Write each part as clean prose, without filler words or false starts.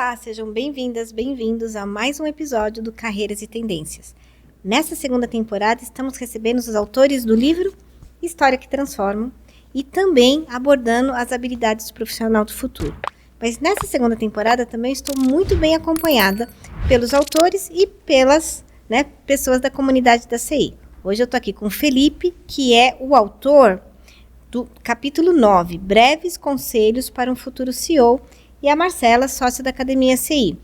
Olá, sejam bem-vindas, bem-vindos a mais um episódio do Carreiras e Tendências. Nessa segunda temporada, estamos recebendo os autores do livro História que Transforma e também abordando as habilidades do profissional do futuro. Mas nessa segunda temporada também estou muito bem acompanhada pelos autores e pelas pessoas da comunidade da CI. Hoje eu estou aqui com o Felipe, que é o autor do capítulo 9, Breves Conselhos para um Futuro CEO, e a Marcela, sócia da Academia CI.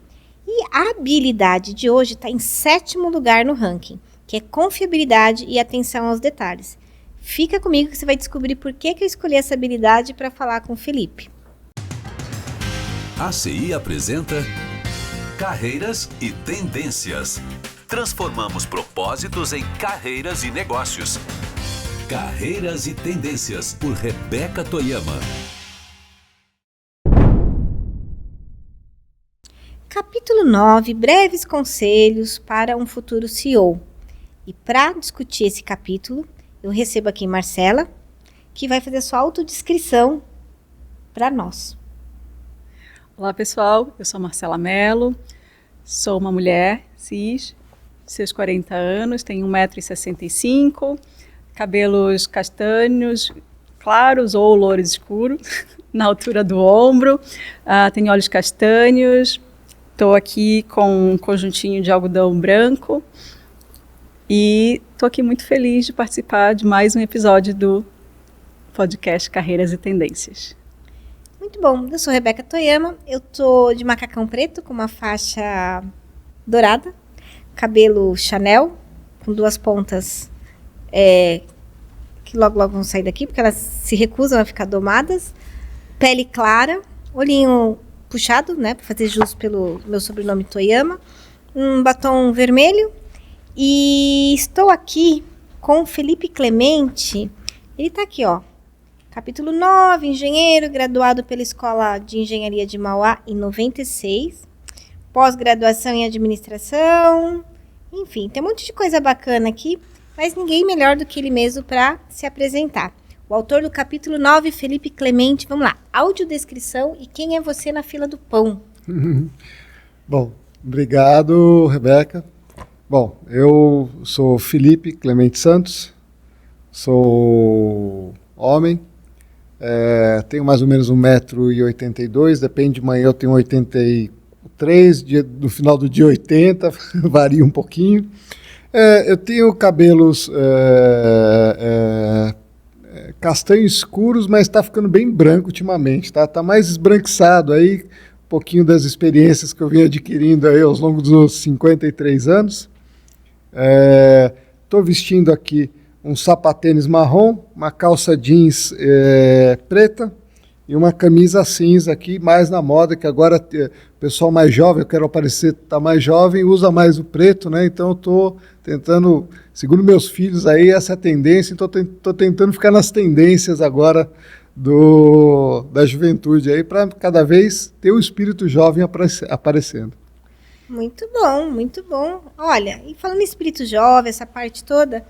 E a habilidade de hoje está em 7º lugar no ranking, que é confiabilidade e atenção aos detalhes. Fica comigo que você vai descobrir por que eu escolhi essa habilidade para falar com o Felipe. A CI apresenta Carreiras e Tendências. Transformamos propósitos em carreiras e negócios. Carreiras e Tendências, por Rebeca Toyama. Capítulo 9, Breves Conselhos para um Futuro CEO. E para discutir esse capítulo, eu recebo aqui Marcela, que vai fazer sua autodescrição para nós. Olá pessoal, eu sou Marcela Mello, sou uma mulher cis, seus 40 anos, tenho 1,65 m, cabelos castanhos, claros ou louros escuros, na altura do ombro, tenho olhos castanhos. Estou aqui com um conjuntinho de algodão branco e estou aqui muito feliz de participar de mais um episódio do podcast Carreiras e Tendências. Muito bom, eu sou Rebeca Toyama, eu estou de macacão preto com uma faixa dourada, cabelo Chanel, com 2 pontas que logo vão sair daqui, porque elas se recusam a ficar domadas, pele clara, olhinho puxado, para fazer jus pelo meu sobrenome Toyama, um batom vermelho, e estou aqui com o Felipe Clemente. Ele está aqui, capítulo 9, engenheiro, graduado pela Escola de Engenharia de Mauá em 96, pós-graduação em administração, enfim, tem um monte de coisa bacana aqui, mas ninguém melhor do que ele mesmo para se apresentar. O autor do capítulo 9, Felipe Clemente. Vamos lá, audiodescrição e quem é você na fila do pão? Bom, obrigado, Rebeca. Bom, eu sou Felipe Clemente Santos, sou homem, tenho mais ou menos 1,82 m, depende de manhã eu tenho 83, no final do dia 80, varia um pouquinho. Eu tenho cabelos castanhos escuros, mas está ficando bem branco ultimamente, tá mais esbranquiçado aí, um pouquinho das experiências que eu vim adquirindo aí aos longos dos 53 anos. Estou vestindo aqui um sapatênis marrom, uma calça jeans preta e uma camisa cinza aqui, mais na moda, que agora o pessoal mais jovem, eu quero parecer tá mais jovem, usa mais o preto, então eu estou tentando, segundo meus filhos aí, essa é a tendência, então estou tentando ficar nas tendências agora da juventude aí, para cada vez ter o espírito jovem aparecendo. Muito bom, muito bom. Olha, e falando em espírito jovem, essa parte toda,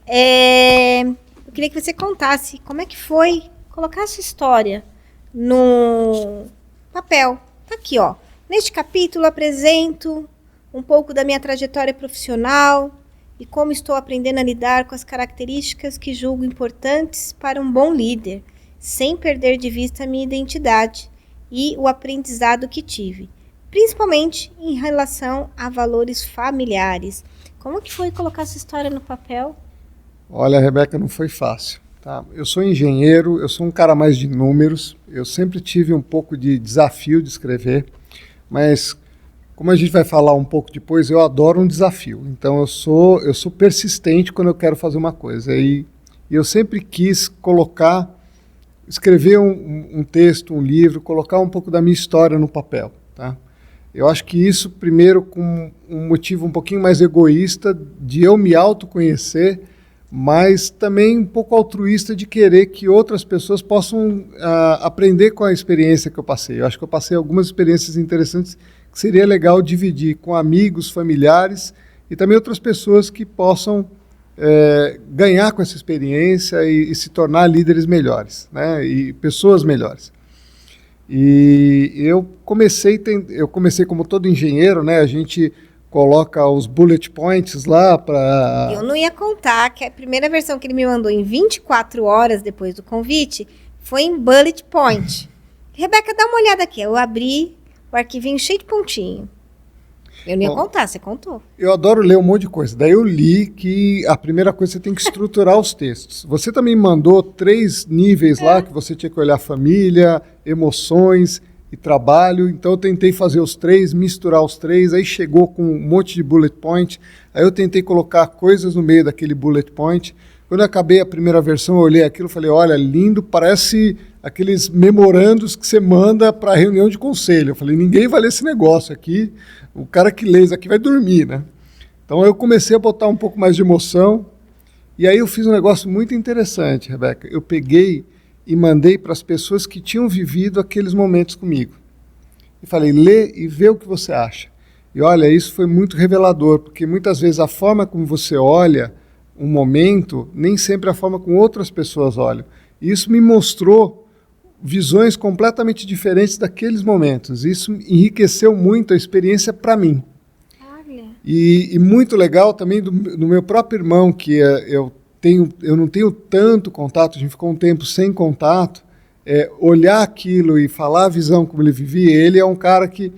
eu queria que você contasse como é que foi colocar a sua história no papel. Tá aqui, Neste capítulo apresento um pouco da minha trajetória profissional e como estou aprendendo a lidar com as características que julgo importantes para um bom líder, sem perder de vista a minha identidade e o aprendizado que tive, principalmente em relação a valores familiares. Como que foi colocar essa história no papel? Olha, Rebeca, não foi fácil. Tá? Eu sou engenheiro, eu sou um cara mais de números, eu sempre tive um pouco de desafio de escrever, mas como a gente vai falar um pouco depois, eu adoro um desafio. Então eu sou persistente quando eu quero fazer uma coisa. E eu sempre quis escrever um texto, um livro, colocar um pouco da minha história no papel. Tá? Eu acho que isso, primeiro, com um motivo um pouquinho mais egoísta, de eu me autoconhecer, mas também um pouco altruísta de querer que outras pessoas possam aprender com a experiência que eu passei. Eu acho que eu passei algumas experiências interessantes que seria legal dividir com amigos, familiares e também outras pessoas que possam ganhar com essa experiência e se tornar líderes melhores, e pessoas melhores. E eu comecei como todo engenheiro, né? A gente coloca os bullet points lá para... Eu não ia contar que a primeira versão que ele me mandou em 24 horas depois do convite foi em bullet point. Rebeca, dá uma olhada aqui. Eu abri o arquivinho cheio de pontinho. Eu não ia contar, você contou. Eu adoro ler um monte de coisa. Daí eu li que a primeira coisa, você tem que estruturar os textos. Você também mandou 3 níveis lá, que você tinha que olhar família, emoções e trabalho. Então eu tentei fazer os 3, misturar os 3, aí chegou com um monte de bullet point. Aí eu tentei colocar coisas no meio daquele bullet point. Quando eu acabei a primeira versão, eu olhei aquilo e falei, olha, lindo, parece aqueles memorandos que você manda para reunião de conselho. Eu falei, ninguém vai ler esse negócio aqui, o cara que lê isso aqui vai dormir, né? Então eu comecei a botar um pouco mais de emoção, e aí eu fiz um negócio muito interessante, Rebeca. Eu peguei e mandei para as pessoas que tinham vivido aqueles momentos comigo. E falei, lê e vê o que você acha. E olha, isso foi muito revelador, porque muitas vezes a forma como você olha um momento, nem sempre a forma como outras pessoas olham. E isso me mostrou visões completamente diferentes daqueles momentos. Isso enriqueceu muito a experiência para mim. Olha. E muito legal também do meu próprio irmão, que eu não tenho tanto contato, a gente ficou um tempo sem contato, olhar aquilo e falar a visão como ele vivia. Ele é um cara que,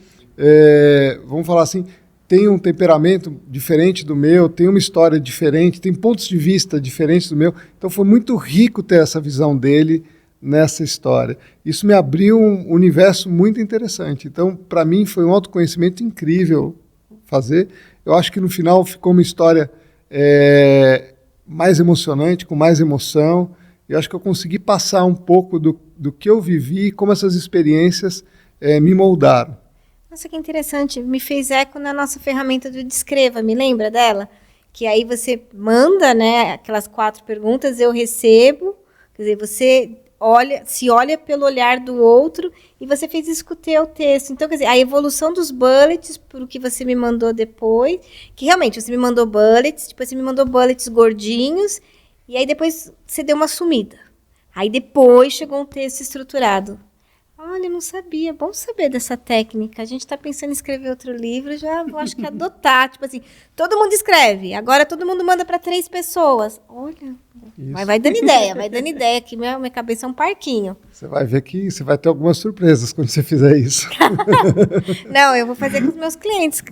vamos falar assim, tem um temperamento diferente do meu, tem uma história diferente, tem pontos de vista diferentes do meu. Então foi muito rico ter essa visão dele nessa história. Isso me abriu um universo muito interessante. Então, para mim, foi um autoconhecimento incrível fazer. Eu acho que no final ficou uma história mais emocionante, com mais emoção. Eu acho que eu consegui passar um pouco do que eu vivi e como essas experiências me moldaram. Nossa, que interessante. Me fez eco na nossa ferramenta do Descreva. Me lembra dela? Que aí você manda, né, aquelas 4 perguntas, eu recebo. Quer dizer, você se olha pelo olhar do outro e você fez isso com o teu texto. Então, quer dizer, a evolução dos bullets para o que você me mandou depois, que realmente você me mandou bullets, depois você me mandou bullets gordinhos, e aí depois você deu uma sumida. Aí depois chegou um texto estruturado. Olha, eu não sabia. Bom saber dessa técnica. A gente está pensando em escrever outro livro, já acho que adotar. Tipo assim, todo mundo escreve. Agora todo mundo manda para 3 pessoas. Olha, mas vai dando ideia, que minha cabeça é um parquinho. Você vai ver que você vai ter algumas surpresas quando você fizer isso. Não, eu vou fazer com os meus clientes.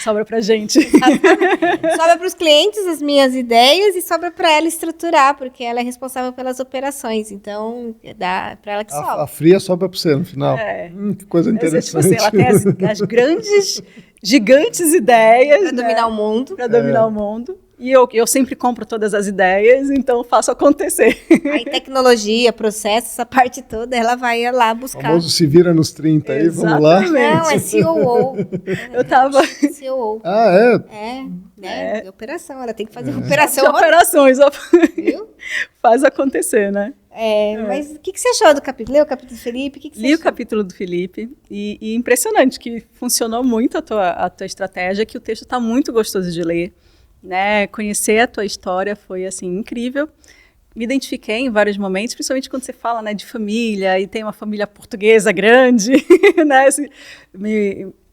Sobra pra gente. Sobra para os clientes as minhas ideias e sobra para ela estruturar, porque ela é responsável pelas operações. Então, dá para ela que sobra. A fria sobra para você no final. Que coisa interessante. Tipo assim, ela tem as grandes, gigantes ideias. Para dominar o mundo. Para dominar o mundo. E eu sempre compro todas as ideias, então faço acontecer. Aí tecnologia, processo, essa parte toda, ela vai lá buscar. O famoso se vira nos 30 aí, vamos lá? Não, é COO. Eu tava... COO. Ah, De operação, ela tem que fazer operação. De operações, viu? Faz acontecer, né? Mas o que você achou do capítulo? Leu o capítulo do Felipe? O que você Li achou? o capítulo do Felipe e impressionante que funcionou muito a tua estratégia, que o texto está muito gostoso de ler. Né, conhecer a tua história foi assim incrível. Me identifiquei em vários momentos, principalmente quando você fala, né, de família e tem uma família portuguesa grande, né,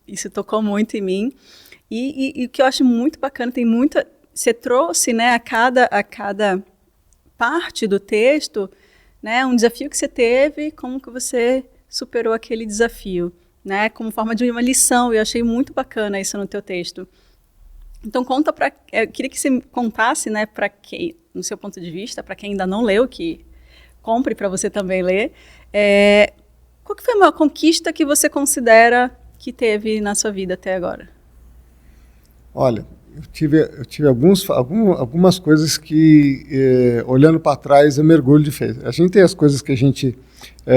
isso tocou muito em mim. E o que eu acho muito bacana, tem muita, você trouxe, né, a cada parte do texto, né, um desafio que você teve, como que você superou aquele desafio, né, como forma de uma lição. Eu achei muito bacana isso no teu texto. Então eu queria que você contasse, né, para quem, no seu ponto de vista, para quem ainda não leu, que compre para você também ler, qual que foi uma conquista que você considera que teve na sua vida até agora? Olha, eu tive algumas coisas que, olhando para trás, eu mergulho de feito. A gente tem as coisas que a gente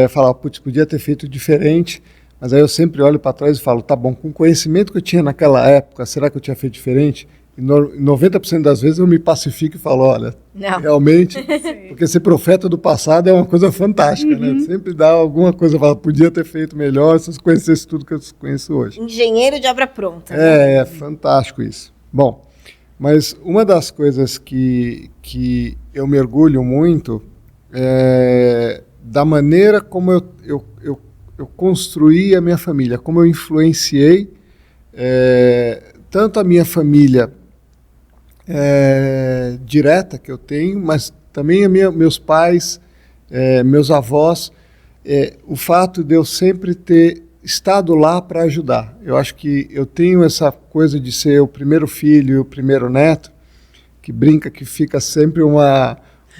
fala, putz, podia ter feito diferente. Mas aí eu sempre olho para trás e falo, tá bom, com o conhecimento que eu tinha naquela época, será que eu tinha feito diferente? E 90% das vezes eu me pacifico e falo, olha, realmente, porque ser profeta do passado é uma coisa fantástica, né? Sempre dá alguma coisa, fala, podia ter feito melhor se eu conhecesse tudo que eu conheço hoje. Engenheiro de obra pronta. É fantástico isso. Bom, mas uma das coisas que eu mergulho muito da maneira como eu construí a minha família, como eu influenciei tanto a minha família direta que eu tenho, mas também meus pais, meus avós, o fato de eu sempre ter estado lá para ajudar. Eu acho que eu tenho essa coisa de ser o primeiro filho e o primeiro neto, que brinca que fica sempre um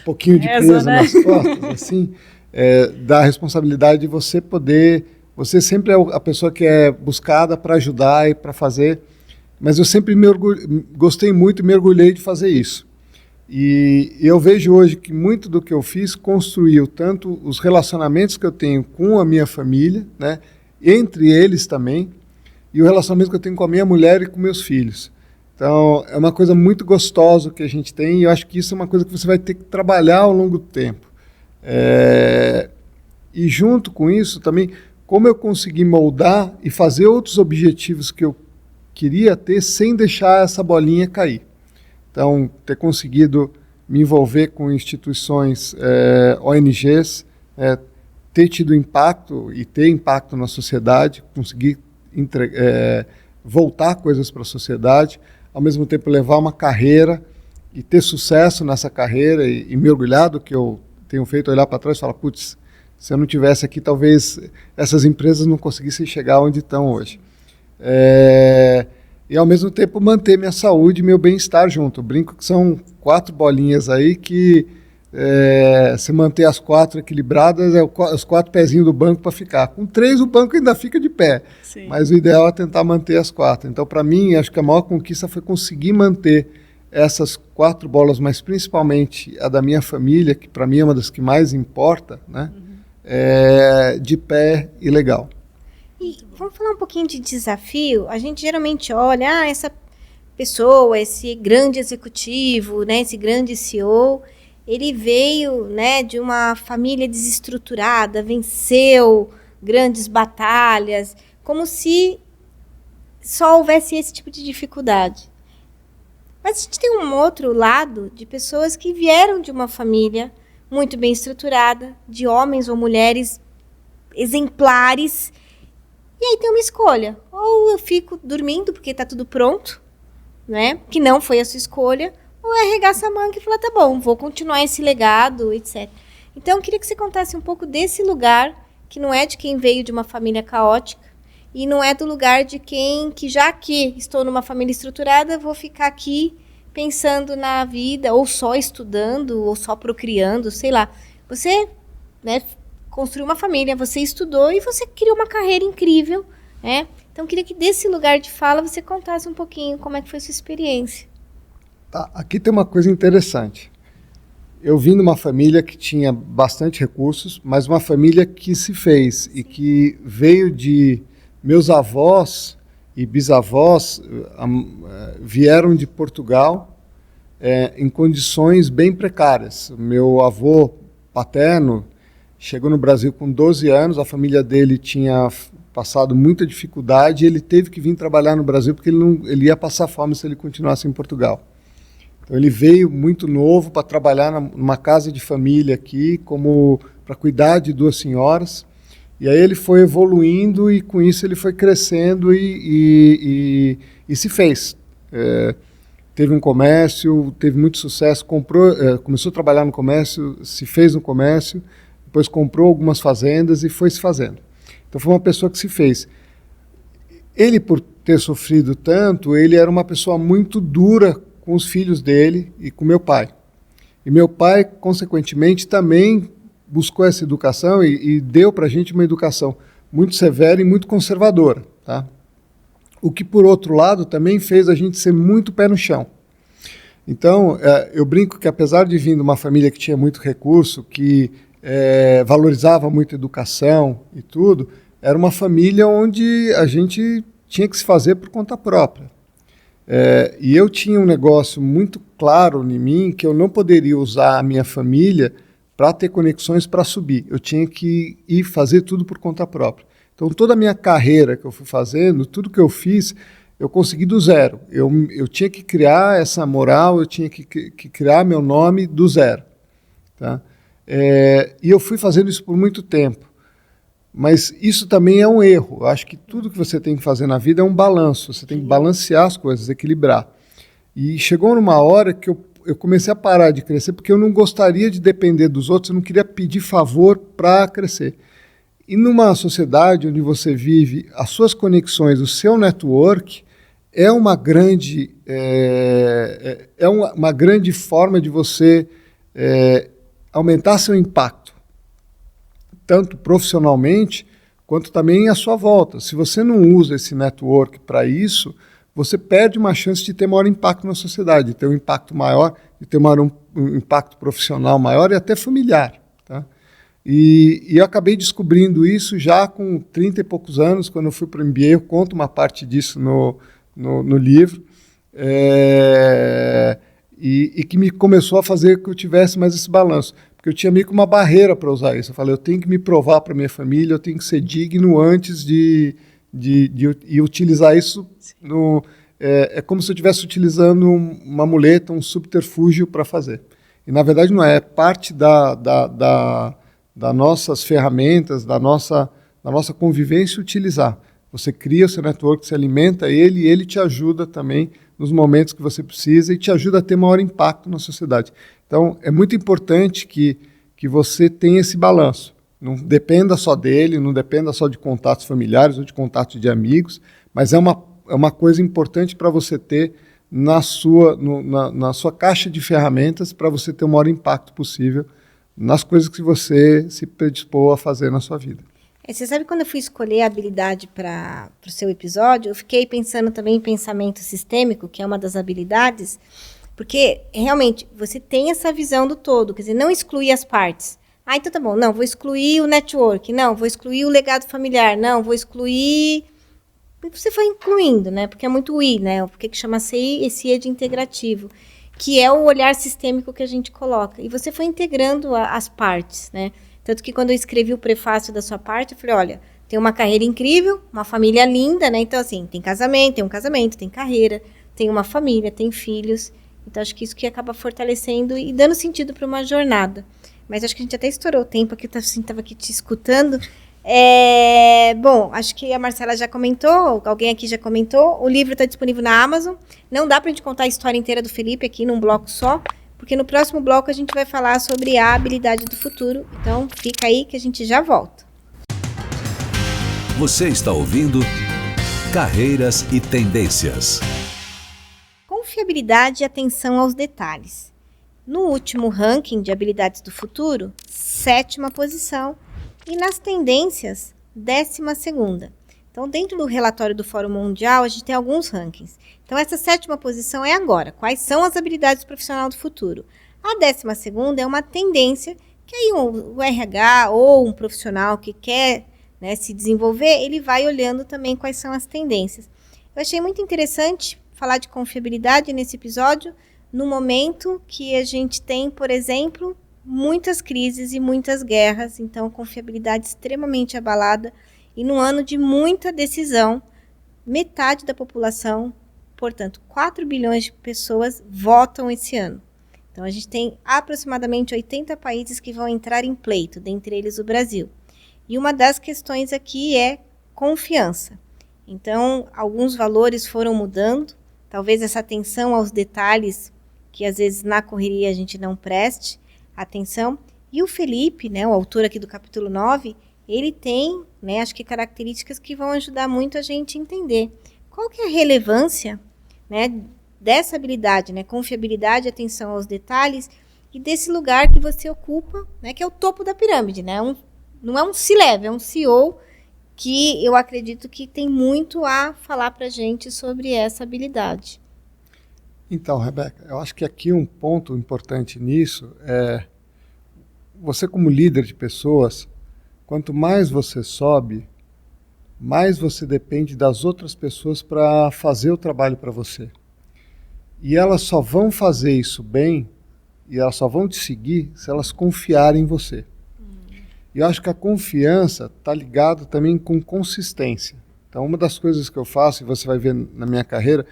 pouquinho de peso nas costas, assim, da responsabilidade de você poder... Você sempre é a pessoa que é buscada para ajudar e para fazer, mas eu sempre gostei muito e me orgulhei de fazer isso. E eu vejo hoje que muito do que eu fiz construiu tanto os relacionamentos que eu tenho com a minha família, né, entre eles também, e o relacionamento que eu tenho com a minha mulher e com meus filhos. Então, é uma coisa muito gostosa que a gente tem, e eu acho que isso é uma coisa que você vai ter que trabalhar ao longo do tempo. E junto com isso também, como eu consegui moldar e fazer outros objetivos que eu queria ter sem deixar essa bolinha cair. Então, ter conseguido me envolver com instituições, ONGs, ter tido impacto e ter impacto na sociedade, conseguir voltar coisas para a sociedade, ao mesmo tempo levar uma carreira e ter sucesso nessa carreira e me orgulhar do que eu tenho feito, olhar para trás e falar, putz, se eu não tivesse aqui, talvez essas empresas não conseguissem chegar onde estão hoje. E, ao mesmo tempo, manter minha saúde e meu bem-estar junto. Eu brinco que são 4 bolinhas aí que, se manter as 4 equilibradas, os 4 pezinhos do banco para ficar. Com 3, o banco ainda fica de pé. Sim. Mas o ideal é tentar manter as 4. Então, para mim, acho que a maior conquista foi conseguir manter essas 4 bolas, mas principalmente a da minha família, que para mim é uma das que mais importa, né? De pé e legal. E vamos falar um pouquinho de desafio. A gente geralmente olha, essa pessoa, esse grande executivo, né, esse grande CEO, ele veio, né, de uma família desestruturada, venceu grandes batalhas, como se só houvesse esse tipo de dificuldade. Mas a gente tem um outro lado de pessoas que vieram de uma família muito bem estruturada, de homens ou mulheres exemplares. E aí tem uma escolha. Ou eu fico dormindo porque está tudo pronto, né? Que não foi a sua escolha. Ou arregaça a manga e fala, tá bom, vou continuar esse legado, etc. Então, eu queria que você contasse um pouco desse lugar, que não é de quem veio de uma família caótica, e não é do lugar de quem, que já que estou numa família estruturada, vou ficar aqui pensando na vida, ou só estudando, ou só procriando, sei lá. Você, né, construiu uma família, você estudou e você criou uma carreira incrível, né? Então, eu queria que desse lugar de fala você contasse um pouquinho como é que foi a sua experiência. Tá, aqui tem uma coisa interessante. Eu vim de uma família que tinha bastante recursos, mas uma família que se fez e que veio de meus avós e bisavós vieram de Portugal em condições bem precárias. Meu avô paterno chegou no Brasil com 12 anos, a família dele tinha passado muita dificuldade e ele teve que vir trabalhar no Brasil porque ele ia passar fome se ele continuasse em Portugal. Então ele veio muito novo para trabalhar numa casa de família aqui, para cuidar de 2 senhoras. E aí ele foi evoluindo e com isso ele foi crescendo e se fez. Teve um comércio, teve muito sucesso, começou a trabalhar no comércio, se fez no comércio, depois comprou algumas fazendas e foi se fazendo. Então foi uma pessoa que se fez. Ele, por ter sofrido tanto, ele era uma pessoa muito dura com os filhos dele e com meu pai. E meu pai, consequentemente, também buscou essa educação e deu para a gente uma educação muito severa e muito conservadora. Tá? O que, por outro lado, também fez a gente ser muito pé no chão. Então, eu brinco que, apesar de vir de uma família que tinha muito recurso, que valorizava muito a educação e tudo, era uma família onde a gente tinha que se fazer por conta própria. E eu tinha um negócio muito claro em mim que eu não poderia usar a minha família para ter conexões para subir. Eu tinha que ir fazer tudo por conta própria. Então, toda a minha carreira que eu fui fazendo, tudo que eu fiz, eu consegui do zero. Eu tinha que criar essa moral, eu tinha que criar meu nome do zero. Tá? E eu fui fazendo isso por muito tempo. Mas isso também é um erro. Eu acho que tudo que você tem que fazer na vida é um balanço. Você tem que balancear as coisas, equilibrar. E chegou numa hora que eu comecei a parar de crescer porque eu não gostaria de depender dos outros, eu não queria pedir favor para crescer. E numa sociedade onde você vive, as suas conexões, o seu network, é uma grande forma de você aumentar seu impacto, tanto profissionalmente, quanto também à sua volta. Se você não usa esse network para isso, você perde uma chance de ter maior impacto na sociedade, de ter um impacto maior, de ter um impacto profissional maior e até familiar. Tá? E eu acabei descobrindo isso já com 30 e poucos anos, quando eu fui para o MBA, eu conto uma parte disso no livro, e que me começou a fazer que eu tivesse mais esse balanço. Porque eu tinha meio que uma barreira para usar isso. Eu falei, eu tenho que me provar para minha família, eu tenho que ser digno antes de utilizar isso. É como se eu estivesse utilizando uma muleta, um subterfúgio para fazer. E, na verdade, não é. É parte das nossas ferramentas, da nossa convivência utilizar. Você cria o seu network, você alimenta ele e ele te ajuda também nos momentos que você precisa e te ajuda a ter maior impacto na sociedade. Então, é muito importante que você tenha esse balanço. Não dependa só dele, não dependa só de contatos familiares ou de contatos de amigos, mas é uma coisa importante para você ter na sua caixa de ferramentas para você ter o maior impacto possível nas coisas que você se predispôs a fazer na sua vida. Você sabe, quando eu fui escolher a habilidade para o seu episódio, eu fiquei pensando também em pensamento sistêmico, que é uma das habilidades, porque realmente você tem essa visão do todo, quer dizer, não excluir as partes. Então tá bom, não, vou excluir o network, não, vou excluir o legado familiar, não, vou excluir... Você foi incluindo, né? Porque é muito I, né? Porque que chama CI, esse I é de integrativo, que é o olhar sistêmico que a gente coloca. E você foi integrando as partes, né? Tanto que quando eu escrevi o prefácio da sua parte, eu falei, olha, tem uma carreira incrível, uma família linda, né? Então, assim, tem um casamento, tem carreira, tem uma família, tem filhos. Então, acho que isso que acaba fortalecendo e dando sentido para uma jornada. Mas acho que a gente até estourou o tempo aqui, eu estava aqui te escutando. Bom, acho que a Marcela já comentou, alguém aqui já comentou, o livro está disponível na Amazon. Não dá para a gente contar a história inteira do Felipe aqui num bloco só, porque no próximo bloco a gente vai falar sobre a habilidade do futuro. Então, fica aí que a gente já volta. Você está ouvindo Carreiras e Tendências. Confiabilidade e atenção aos detalhes. No último ranking de habilidades do futuro, 7ª posição. E nas tendências, 12ª. Então, dentro do relatório do Fórum Mundial, a gente tem alguns rankings. Então, essa 7ª posição é agora. Quais são as habilidades profissionais do futuro? A 12ª é uma tendência que aí o RH ou um profissional que quer, né, se desenvolver, ele vai olhando também quais são as tendências. Eu achei muito interessante falar de confiabilidade nesse episódio, no momento que a gente tem, por exemplo, muitas crises e muitas guerras, então confiabilidade extremamente abalada, e num ano de muita decisão, metade da população, portanto 4 bilhões de pessoas votam esse ano. Então a gente tem aproximadamente 80 países que vão entrar em pleito, dentre eles o Brasil. E uma das questões aqui é confiança. Então alguns valores foram mudando, talvez essa atenção aos detalhes, que às vezes na correria a gente não preste atenção. E o Felipe, né, o autor aqui do capítulo 9, ele tem, né, acho que características que vão ajudar muito a gente a entender qual que é a relevância, né, dessa habilidade, né, confiabilidade, atenção aos detalhes, e desse lugar que você ocupa, né, que é o topo da pirâmide, né, não é um C-level, é um CEO, que eu acredito que tem muito a falar para a gente sobre essa habilidade. Então, Rebeca, eu acho que aqui um ponto importante nisso é você, como líder de pessoas, quanto mais você sobe, mais você depende das outras pessoas para fazer o trabalho para você. E elas só vão fazer isso bem, e elas só vão te seguir se elas confiarem em você. E eu acho que a confiança está ligada também com consistência. Então, uma das coisas que eu faço, e você vai ver na minha carreira,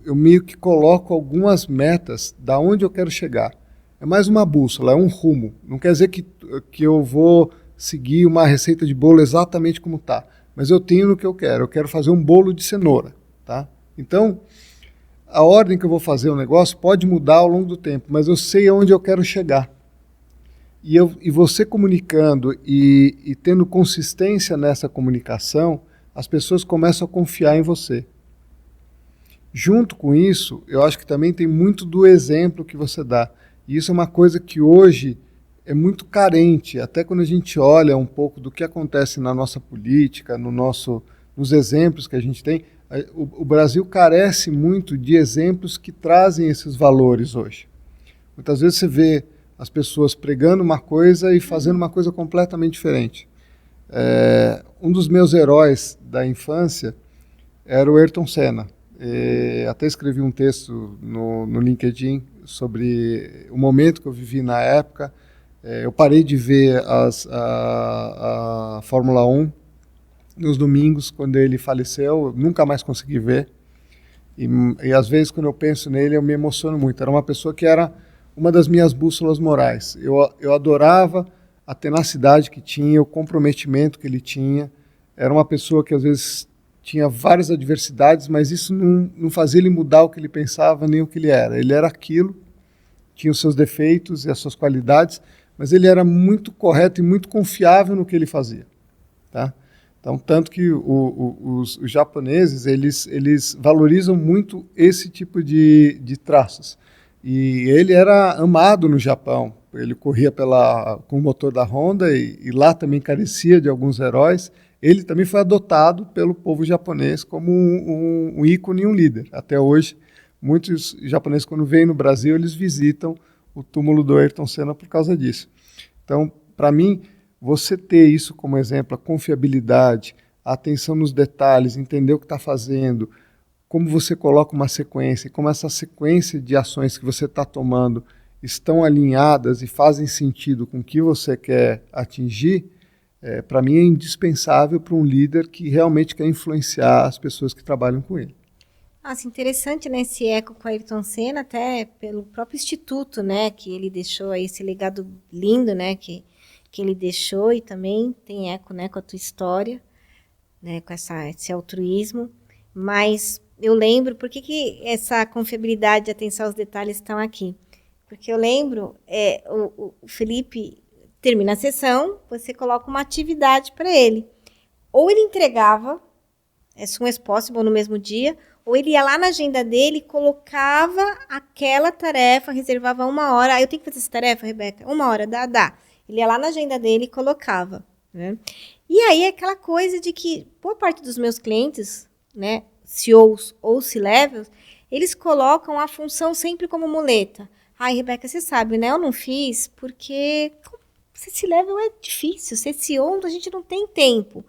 eu meio que coloco algumas metas da onde eu quero chegar. é mais uma bússola, é um rumo. Não quer dizer que eu vou seguir uma receita de bolo exatamente como está, mas eu tenho no que eu quero fazer um bolo de cenoura, tá? Então, a ordem que eu vou fazer o negócio pode mudar ao longo do tempo, mas eu sei aonde eu quero chegar. E você comunicando e tendo consistência nessa comunicação, as pessoas começam a confiar em você. Junto com isso, eu acho que também tem muito do exemplo que você dá. E isso é uma coisa que hoje é muito carente, até quando a gente olha um pouco do que acontece na nossa política, nos exemplos que a gente tem. O Brasil carece muito de exemplos que trazem esses valores hoje. Muitas vezes você vê as pessoas pregando uma coisa e fazendo uma coisa completamente diferente. Um dos meus heróis da infância era o Ayrton Senna. Até escrevi um texto no LinkedIn sobre o momento que eu vivi na época. Eu parei de ver a Fórmula 1 nos domingos, quando ele faleceu, eu nunca mais consegui ver. E às vezes, quando eu penso nele, eu me emociono muito. Era uma pessoa que era uma das minhas bússolas morais. Eu adorava a tenacidade que tinha, o comprometimento que ele tinha. Era uma pessoa que, às vezes, tinha várias adversidades, mas isso não fazia ele mudar o que ele pensava, nem o que ele era. Ele era aquilo, tinha os seus defeitos e as suas qualidades, mas ele era muito correto e muito confiável no que ele fazia, tá? Então, tanto que os japoneses, eles valorizam muito esse tipo de traços. E ele era amado no Japão. Ele corria com o motor da Honda e lá também carecia de alguns heróis. Ele também foi adotado pelo povo japonês como um ícone e um líder. Até hoje, muitos japoneses, quando vêm no Brasil, eles visitam o túmulo do Ayrton Senna por causa disso. Então, para mim, você ter isso como exemplo, a confiabilidade, a atenção nos detalhes, entender o que está fazendo, como você coloca uma sequência, como essa sequência de ações que você está tomando estão alinhadas e fazem sentido com o que você quer atingir, para mim é indispensável para um líder que realmente quer influenciar as pessoas que trabalham com ele. Nossa, interessante, né, esse eco com a Ayrton Senna, até pelo próprio instituto, né, que ele deixou aí esse legado lindo, né, que ele deixou, e também tem eco, né, com a tua história, né, com esse altruísmo. Mas eu lembro, por que essa confiabilidade e atenção aos detalhes estão aqui? Porque eu lembro, o Felipe termina a sessão, você coloca uma atividade para ele. Ou ele entregava, as soon as possible, no mesmo dia, ou ele ia lá na agenda dele, colocava aquela tarefa, reservava 1 hora. Eu tenho que fazer essa tarefa, Rebeca? 1 hora, dá. Ele ia lá na agenda dele e colocava, né? E aí aquela coisa de que boa parte dos meus clientes, né, CEOs ou C-levels, eles colocam a função sempre como muleta. Ai, Rebeca, você sabe, né? Eu não fiz porque ser C-level é difícil, ser CEO a gente não tem tempo.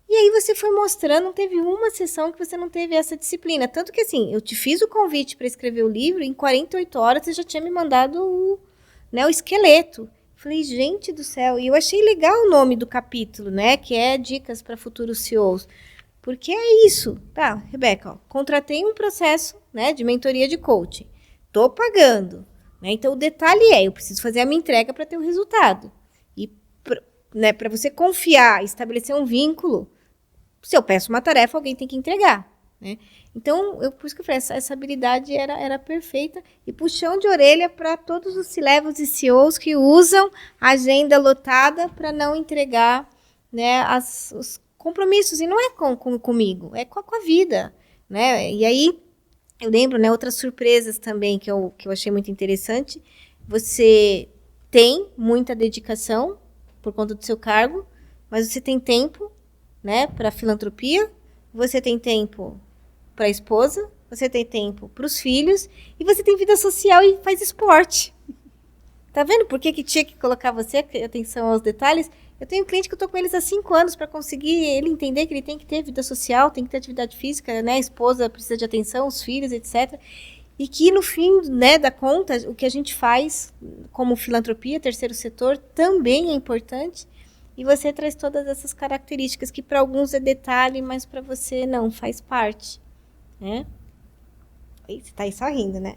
E aí você foi mostrando, não teve uma sessão que você não teve essa disciplina. Tanto que assim, eu te fiz o convite para escrever o livro, em 48 horas você já tinha me mandado o esqueleto. Falei, gente do céu, e eu achei legal o nome do capítulo, né, que é Dicas para Futuros CEOs, porque é isso, tá, Rebeca, ó, contratei um processo, né, de mentoria de coaching, tô pagando, né, então o detalhe eu preciso fazer a minha entrega para ter o resultado, e né, para você confiar, estabelecer um vínculo, se eu peço uma tarefa, alguém tem que entregar, né? Então, por isso que eu falei, essa habilidade era perfeita. E puxão de orelha para todos os C-levels e CEOs que usam a agenda lotada para não entregar, né, os compromissos. E não é comigo, é com a vida, né? E aí, eu lembro, né, outras surpresas também que eu achei muito interessante. Você tem muita dedicação por conta do seu cargo, mas você tem tempo, né, para filantropia, você tem tempo para a esposa, você tem tempo para os filhos e você tem vida social e faz esporte. Tá vendo por que tinha que colocar você atenção aos detalhes? Eu tenho um cliente que eu tô com eles há 5 anos para conseguir ele entender que ele tem que ter vida social, tem que ter atividade física, né? A esposa precisa de atenção, os filhos, etc. E que no fim, né, da conta, o que a gente faz como filantropia, terceiro setor, também é importante. E você traz todas essas características que para alguns é detalhe, mas para você não, faz parte. Né? Você tá aí só rindo, né?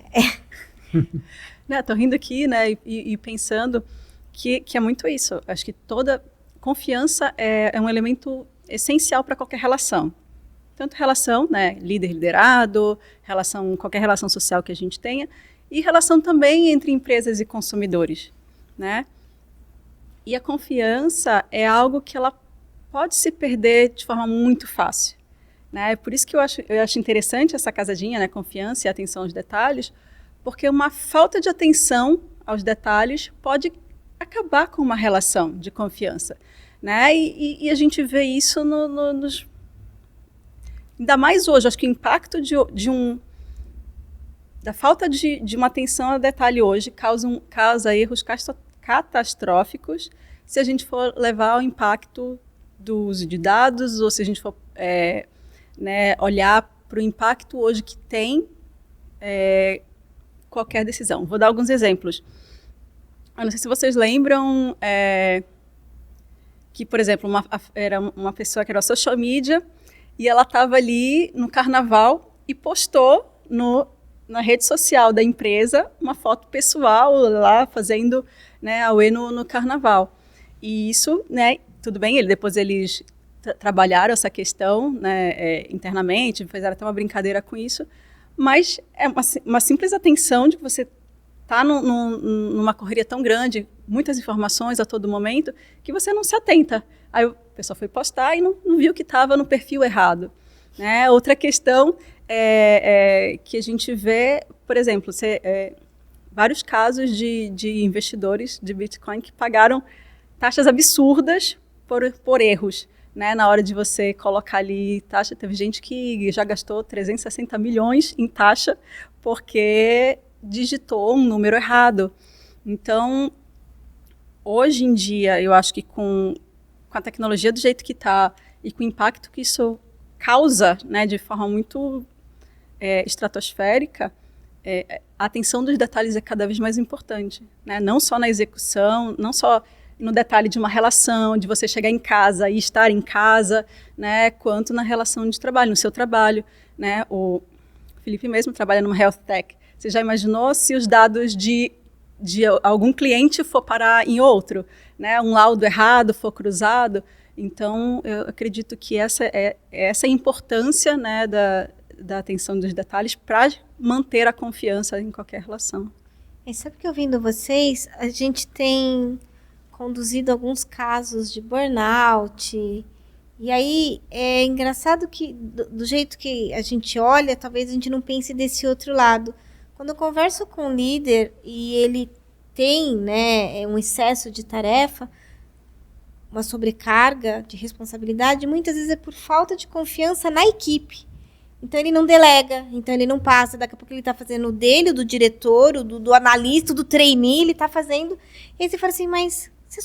Tô rindo aqui, né, e pensando que é muito isso. Acho que toda confiança é um elemento essencial para qualquer relação. Tanto relação, né, líder-liderado, qualquer relação social que a gente tenha, e relação também entre empresas e consumidores, né? E a confiança é algo que ela pode se perder de forma muito fácil, né? Por isso que eu acho interessante essa casadinha, né, confiança e atenção aos detalhes, porque uma falta de atenção aos detalhes pode acabar com uma relação de confiança, né? E a gente vê isso nos... Ainda mais hoje, acho que o impacto da falta de uma atenção ao detalhe hoje causa erros catastróficos se a gente for levar ao impacto do uso de dados ou se a gente for né, olhar para o impacto hoje que tem qualquer decisão. Vou dar alguns exemplos. Eu não sei se vocês lembram que, por exemplo, era uma pessoa que era social media e ela estava ali no carnaval e postou na rede social da empresa uma foto pessoal lá fazendo, né, auê no carnaval. E isso, né, tudo bem, depois eles trabalharam essa questão, né, internamente, fizeram até uma brincadeira com isso, mas é uma simples atenção de que você está numa correria tão grande, muitas informações a todo momento, que você não se atenta. Aí a pessoa foi postar e não viu que estava no perfil errado, né? Outra questão que a gente vê, por exemplo, vários casos de investidores de Bitcoin que pagaram taxas absurdas por erros, né? Na hora de você colocar ali taxa, teve gente que já gastou 360 milhões em taxa porque digitou um número errado. Então, hoje em dia, eu acho que com a tecnologia do jeito que está e com o impacto que isso causa, né, de forma muito estratosférica, a atenção dos detalhes é cada vez mais importante, né? Não só na execução, não só no detalhe de uma relação, de você chegar em casa e estar em casa, né, quanto na relação de trabalho, no seu trabalho, né? O Felipe mesmo trabalha numa health tech. Você já imaginou se os dados de algum cliente for parar em outro, né? Um laudo errado for cruzado? Então, eu acredito que essa é a importância, né, da atenção dos detalhes para manter a confiança em qualquer relação. E sabe que ouvindo vocês, a gente tem conduzido alguns casos de burnout. E aí é engraçado que do jeito que a gente olha, talvez a gente não pense desse outro lado. Quando eu converso com um líder e ele tem, né, um excesso de tarefa, uma sobrecarga de responsabilidade, muitas vezes é por falta de confiança na equipe. Então ele não delega, então ele não passa, daqui a pouco ele está fazendo o dele, do diretor, do analista, do trainee, ele está fazendo. E aí você fala assim, mas você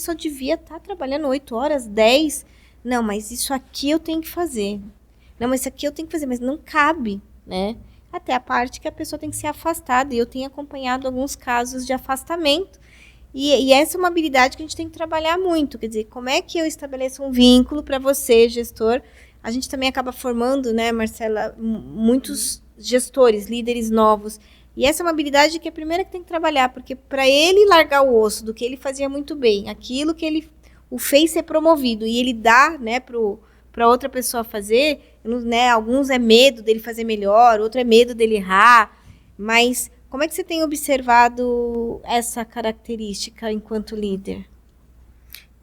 só devia estar trabalhando 8 horas, 10. Não, mas isso aqui eu tenho que fazer. Não, mas isso aqui eu tenho que fazer, mas não cabe, né? Até a parte que a pessoa tem que ser afastada. E eu tenho acompanhado alguns casos de afastamento. E essa é uma habilidade que a gente tem que trabalhar muito. Quer dizer, como é que eu estabeleço um vínculo para você, gestor? A gente também acaba formando, né, Marcela, muitos gestores, líderes novos. E essa é uma habilidade que é a primeira que tem que trabalhar, porque para ele largar o osso do que ele fazia muito bem, aquilo que ele o fez ser promovido, e ele dá, né, para outra pessoa fazer, né, alguns é medo dele fazer melhor, outro é medo dele errar, mas como é que você tem observado essa característica enquanto líder?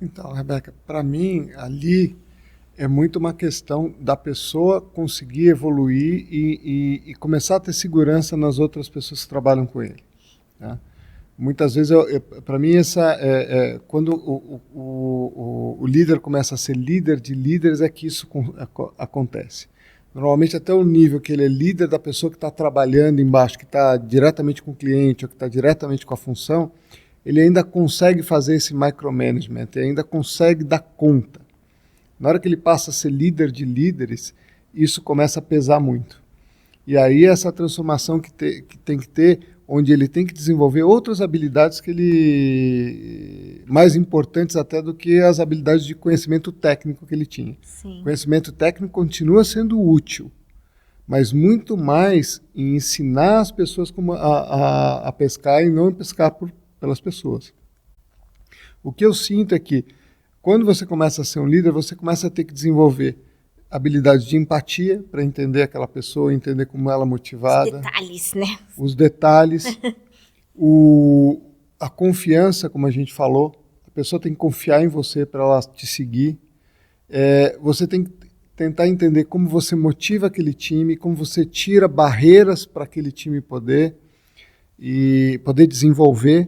Então, Rebeca, para mim, ali é muito uma questão da pessoa conseguir evoluir e começar a ter segurança nas outras pessoas que trabalham com ele, né? Muitas vezes, para mim, quando o líder começa a ser líder de líderes, é que isso acontece. Normalmente, até o nível que ele é líder da pessoa que está trabalhando embaixo, que está diretamente com o cliente, ou que está diretamente com a função, ele ainda consegue fazer esse micromanagement, ele ainda consegue dar conta. Na hora que ele passa a ser líder de líderes, isso começa a pesar muito. E aí essa transformação que tem que ter, onde ele tem que desenvolver outras habilidades mais importantes até do que as habilidades de conhecimento técnico que ele tinha. Sim. O conhecimento técnico continua sendo útil, mas muito mais em ensinar as pessoas como a pescar e não pescar pelas pessoas. O que eu sinto é que, quando você começa a ser um líder, você começa a ter que desenvolver habilidades de empatia para entender aquela pessoa, entender como ela é motivada. Os detalhes, né? Os detalhes. A confiança, como a gente falou, a pessoa tem que confiar em você para ela te seguir. Você tem que tentar entender como você motiva aquele time, como você tira barreiras para aquele time poder desenvolver.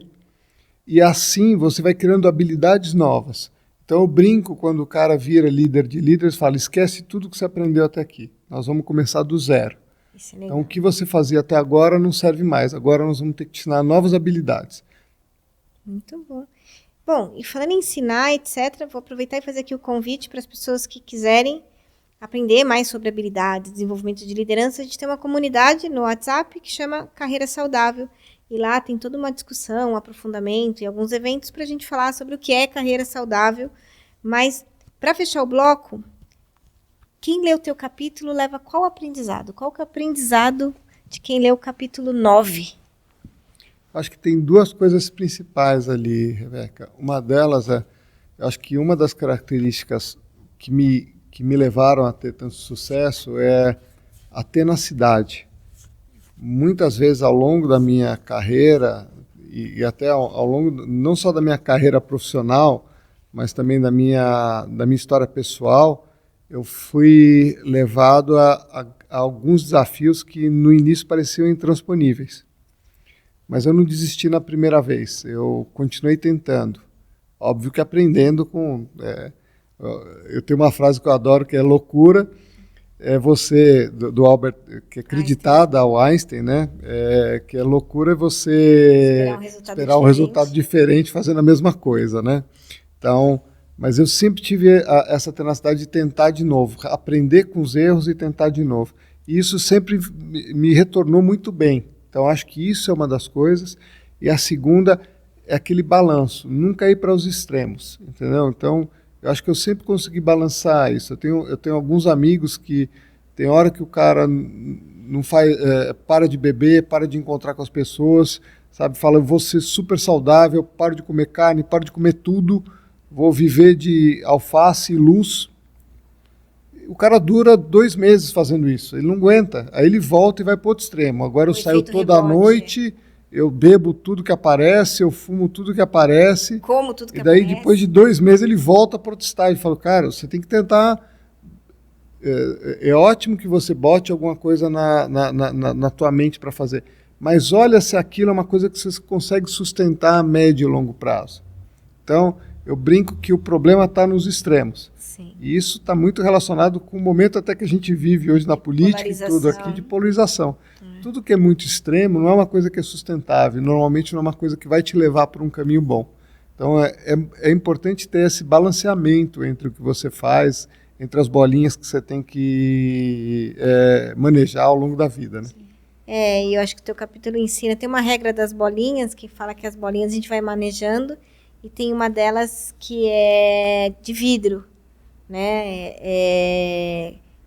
E assim você vai criando habilidades novas. Então eu brinco quando o cara vira líder de líderes, fala, esquece tudo que você aprendeu até aqui. Nós vamos começar do zero. Isso é legal. Então o que você fazia até agora não serve mais. Agora nós vamos ter que te ensinar novas habilidades. Muito bom. Bom, e falando em ensinar, etc., vou aproveitar e fazer aqui o convite para as pessoas que quiserem aprender mais sobre habilidades, desenvolvimento de liderança. A gente tem uma comunidade no WhatsApp que chama Carreira Saudável. E lá tem toda uma discussão, um aprofundamento e alguns eventos para a gente falar sobre o que é carreira saudável. Mas, para fechar o bloco, quem lê o teu capítulo leva qual aprendizado? Qual que é o aprendizado de quem lê o capítulo 9? Acho que tem duas coisas principais ali, Rebeca. Uma delas eu acho que uma das características que me levaram a ter tanto sucesso é a tenacidade. Muitas vezes ao longo da minha carreira, e até ao longo não só da minha carreira profissional, mas também da minha história pessoal, eu fui levado a alguns desafios que no início pareciam intransponíveis. Mas eu não desisti na primeira vez, eu continuei tentando. Óbvio que aprendendo com... eu tenho uma frase que eu adoro, que é loucura, você, do Albert, que é acreditada ao Einstein, né? Que é loucura você esperar um resultado diferente fazendo a mesma coisa, né? Então, mas eu sempre tive essa tenacidade de tentar de novo, aprender com os erros e tentar de novo. E isso sempre me retornou muito bem. Então, acho que isso é uma das coisas. E a segunda é aquele balanço, nunca ir para os extremos, entendeu? Então, eu acho que eu sempre consegui balançar isso. Eu tenho alguns amigos que tem hora que o cara não faz, para de beber, para de encontrar com as pessoas, sabe? Fala, eu vou ser super saudável, paro de comer carne, paro de comer tudo, vou viver de alface e luz. O cara dura 2 meses fazendo isso, ele não aguenta. Aí ele volta e vai para outro extremo. Agora eu saio toda noite, eu bebo tudo que aparece, eu fumo tudo que aparece. Como tudo que aparece. E daí, aparece. depois de 2 meses, ele volta a protestar. Ele fala, cara, você tem que tentar... É ótimo que você bote alguma coisa na tua mente para fazer. Mas olha se aquilo é uma coisa que você consegue sustentar a médio e longo prazo. Então, eu brinco que o problema está nos extremos. Sim. E isso está muito relacionado com o momento até que a gente vive hoje na política e tudo aqui, de polarização. Tudo que é muito extremo não é uma coisa que é sustentável, normalmente não é uma coisa que vai te levar para um caminho bom. Então é importante ter esse balanceamento entre o que você faz, entre as bolinhas que você tem que manejar ao longo da vida, né? E eu acho que o teu capítulo ensina, tem uma regra das bolinhas, que fala que as bolinhas a gente vai manejando, e tem uma delas que é de vidro, né?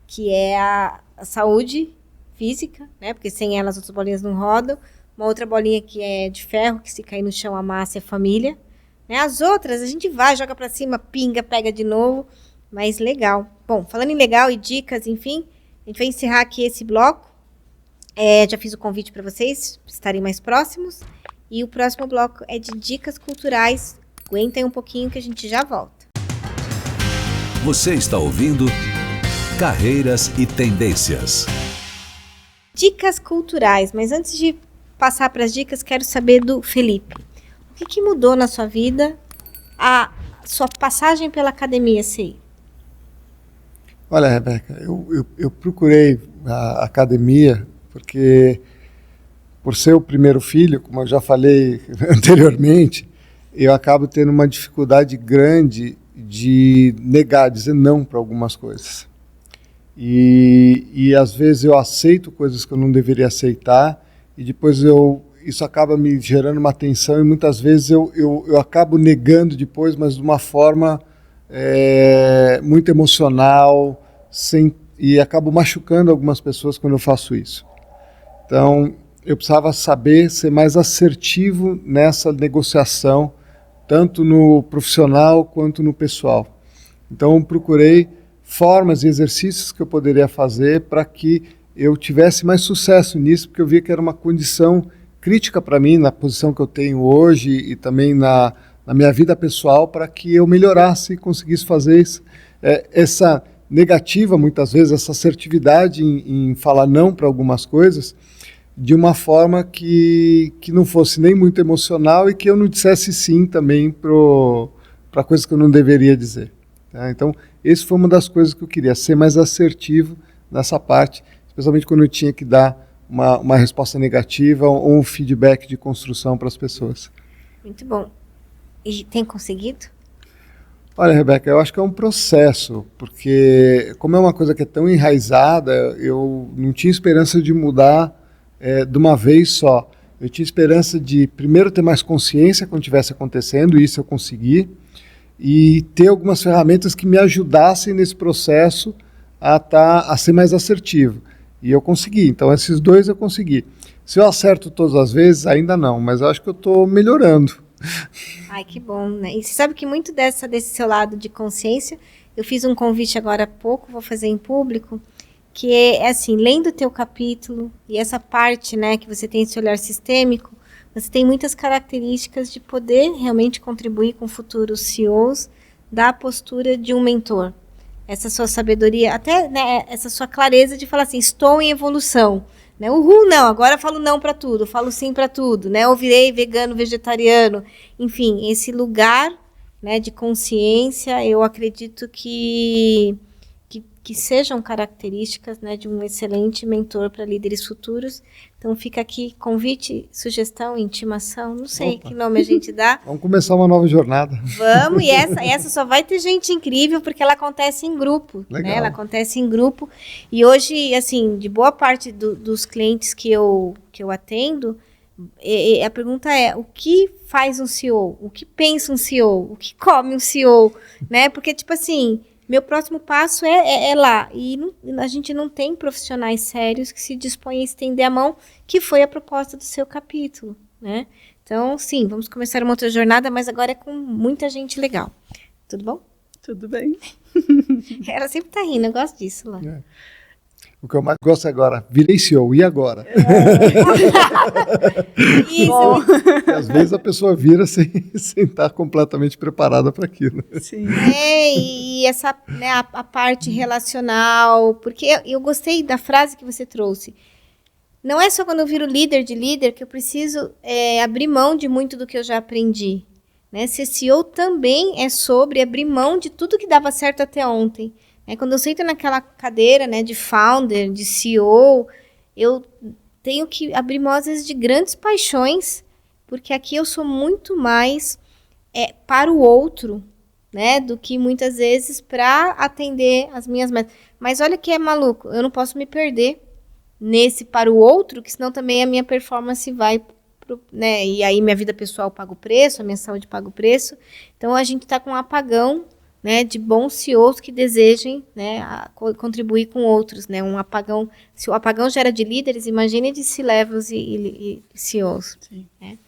Que é a saúde física, né? Porque sem ela as outras bolinhas não rodam. Uma outra bolinha que é de ferro, que se cair no chão amassa, é família. Né? As outras a gente vai, joga pra cima, pinga, pega de novo, mas legal. Bom, falando em legal e dicas, enfim, a gente vai encerrar aqui esse bloco. Já fiz o convite para vocês estarem mais próximos. E o próximo bloco é de dicas culturais. Aguentem um pouquinho que a gente já volta. Você está ouvindo Carreiras e Tendências. Dicas culturais, mas antes de passar para as dicas, quero saber do Felipe. O que mudou na sua vida a sua passagem pela academia CI? Olha, Rebeca, eu procurei a academia porque, por ser o primeiro filho, como eu já falei anteriormente, eu acabo tendo uma dificuldade grande de dizer não para algumas coisas. E às vezes eu aceito coisas que eu não deveria aceitar e depois isso acaba me gerando uma tensão e muitas vezes eu acabo negando depois, mas de uma forma muito emocional, sem e acabo machucando algumas pessoas quando eu faço isso. Então, eu precisava saber ser mais assertivo nessa negociação, tanto no profissional quanto no pessoal. Então, procurei formas e exercícios que eu poderia fazer para que eu tivesse mais sucesso nisso, porque eu via que era uma condição crítica para mim, na posição que eu tenho hoje e também na minha vida pessoal, para que eu melhorasse e conseguisse fazer isso. Essa negativa, muitas vezes, essa assertividade em falar não para algumas coisas, de uma forma que não fosse nem muito emocional e que eu não dissesse sim também para coisas que eu não deveria dizer. Tá? Então, essa foi uma das coisas que eu queria, ser mais assertivo nessa parte, especialmente quando eu tinha que dar uma resposta negativa ou um feedback de construção para as pessoas. Muito bom. E tem conseguido? Olha, Rebeca, eu acho que é um processo, porque como é uma coisa que é tão enraizada, eu não tinha esperança de mudar de uma vez só. Eu tinha esperança de, primeiro, ter mais consciência quando estivesse acontecendo, e isso eu consegui, e ter algumas ferramentas que me ajudassem nesse processo a ser mais assertivo. E eu consegui, então esses dois eu consegui. Se eu acerto todas as vezes, ainda não, mas eu acho que eu estou melhorando. Ai, que bom, né? E você sabe que muito desse seu lado de consciência, eu fiz um convite agora há pouco, vou fazer em público, que é assim, lendo o teu capítulo, e essa parte, né, que você tem esse olhar sistêmico, você tem muitas características de poder realmente contribuir com futuros CEOs da postura de um mentor. Essa sua sabedoria, até, né, essa sua clareza de falar assim, estou em evolução. Né? Uhul, não, agora eu falo não para tudo, eu falo sim para tudo, né? Eu virei vegano, vegetariano, enfim, esse lugar, né, de consciência, eu acredito que sejam características, né, de um excelente mentor para líderes futuros. Então fica aqui convite, sugestão, intimação, não sei que nome a gente dá. Vamos começar uma nova jornada. Vamos, e essa só vai ter gente incrível, porque ela acontece em grupo. Legal. Né? Ela acontece em grupo. E hoje, assim, de boa parte dos clientes que eu atendo, a pergunta é, o que faz um CEO? O que pensa um CEO? O que come um CEO? Né? Porque, tipo assim, meu próximo passo é lá. E a gente não tem profissionais sérios que se dispõem a estender a mão, que foi a proposta do seu capítulo, né? Então, sim, vamos começar uma outra jornada, mas agora é com muita gente legal. Tudo bom? Tudo bem. Ela sempre tá rindo, eu gosto disso lá. O que eu mais gosto agora, virei CEO, e agora? Isso. E às vezes a pessoa vira sem estar completamente preparada para aquilo. Sim. E essa, né, a parte relacional, porque eu gostei da frase que você trouxe. Não é só quando eu viro líder de líder que eu preciso abrir mão de muito do que eu já aprendi. Né? Ser CEO também é sobre abrir mão de tudo que dava certo até ontem. Quando eu sento naquela cadeira, né, de founder, de CEO, eu tenho que abrir mão, às vezes, de grandes paixões, porque aqui eu sou muito mais para o outro, né, do que muitas vezes para atender as minhas metas. Mas olha que é maluco, eu não posso me perder nesse para o outro, que senão também a minha performance vai, né, e aí minha vida pessoal paga o preço, a minha saúde paga o preço. Então a gente está com um apagão, né, de bons CEOs que desejem, né, contribuir com outros, né, um apagão. Se o apagão gera de líderes, imagine de C-levels e CEOs. Sim. Né?